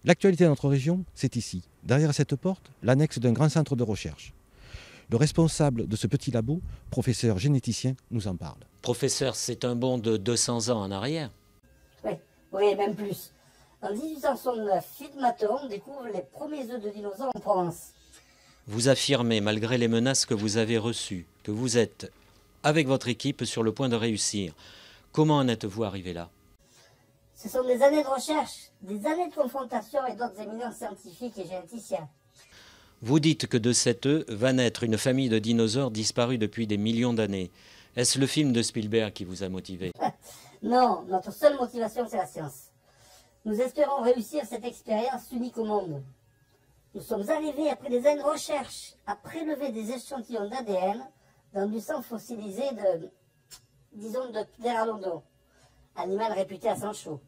L'actualité de notre région, c'est ici, derrière cette porte, l'annexe d'un grand centre de recherche. Le responsable de ce petit labo, professeur généticien, nous en parle. Professeur, c'est un bond de 200 ans en arrière. Oui, même plus. En 1869, Philippe Materon découvre les premiers œufs de dinosaures en Provence. Vous affirmez, malgré les menaces que vous avez reçues, que vous êtes, avec votre équipe, sur le point de réussir. Comment en êtes-vous arrivé là? Ce sont des années de recherche, des années de confrontation avec d'autres éminents scientifiques et généticiens. Vous dites que de cet œuf va naître une famille de dinosaures disparus depuis des millions d'années. Est-ce le film de Spielberg qui vous a motivé? Non, notre seule motivation, c'est la science. Nous espérons réussir cette expérience unique au monde. Nous sommes arrivés, après des années de recherche, à prélever des échantillons d'ADN dans du sang fossilisé de Pteranodon, animal réputé à sang chaud.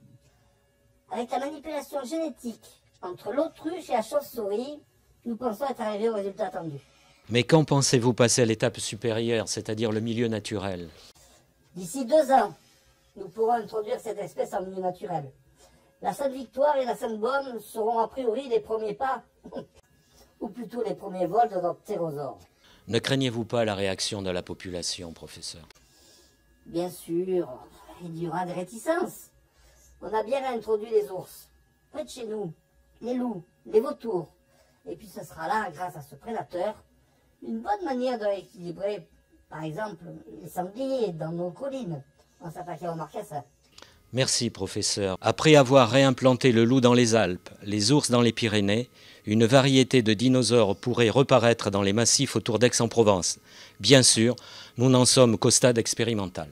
Avec la manipulation génétique entre l'autruche et la chauve-souris, nous pensons être arrivés au résultat attendu. Mais quand pensez-vous passer à l'étape supérieure, c'est-à-dire le milieu naturel? D'ici 2 ans, nous pourrons introduire cette espèce en milieu naturel. La Sainte-Victoire et la Sainte-Bonne seront a priori les premiers pas, ou plutôt les premiers vols de notre ptérosaure. Ne craignez-vous pas la réaction de la population, professeur? Bien sûr, il y aura des réticences. On a bien introduit les ours, près de chez nous, les loups, les vautours. Et puis ce sera là, grâce à ce prédateur, une bonne manière de rééquilibrer, par exemple, les sangliers dans nos collines, en s'attaquant aux marcassins. Merci, professeur. Après avoir réimplanté le loup dans les Alpes, les ours dans les Pyrénées, une variété de dinosaures pourrait reparaître dans les massifs autour d'Aix-en-Provence. Bien sûr, nous n'en sommes qu'au stade expérimental.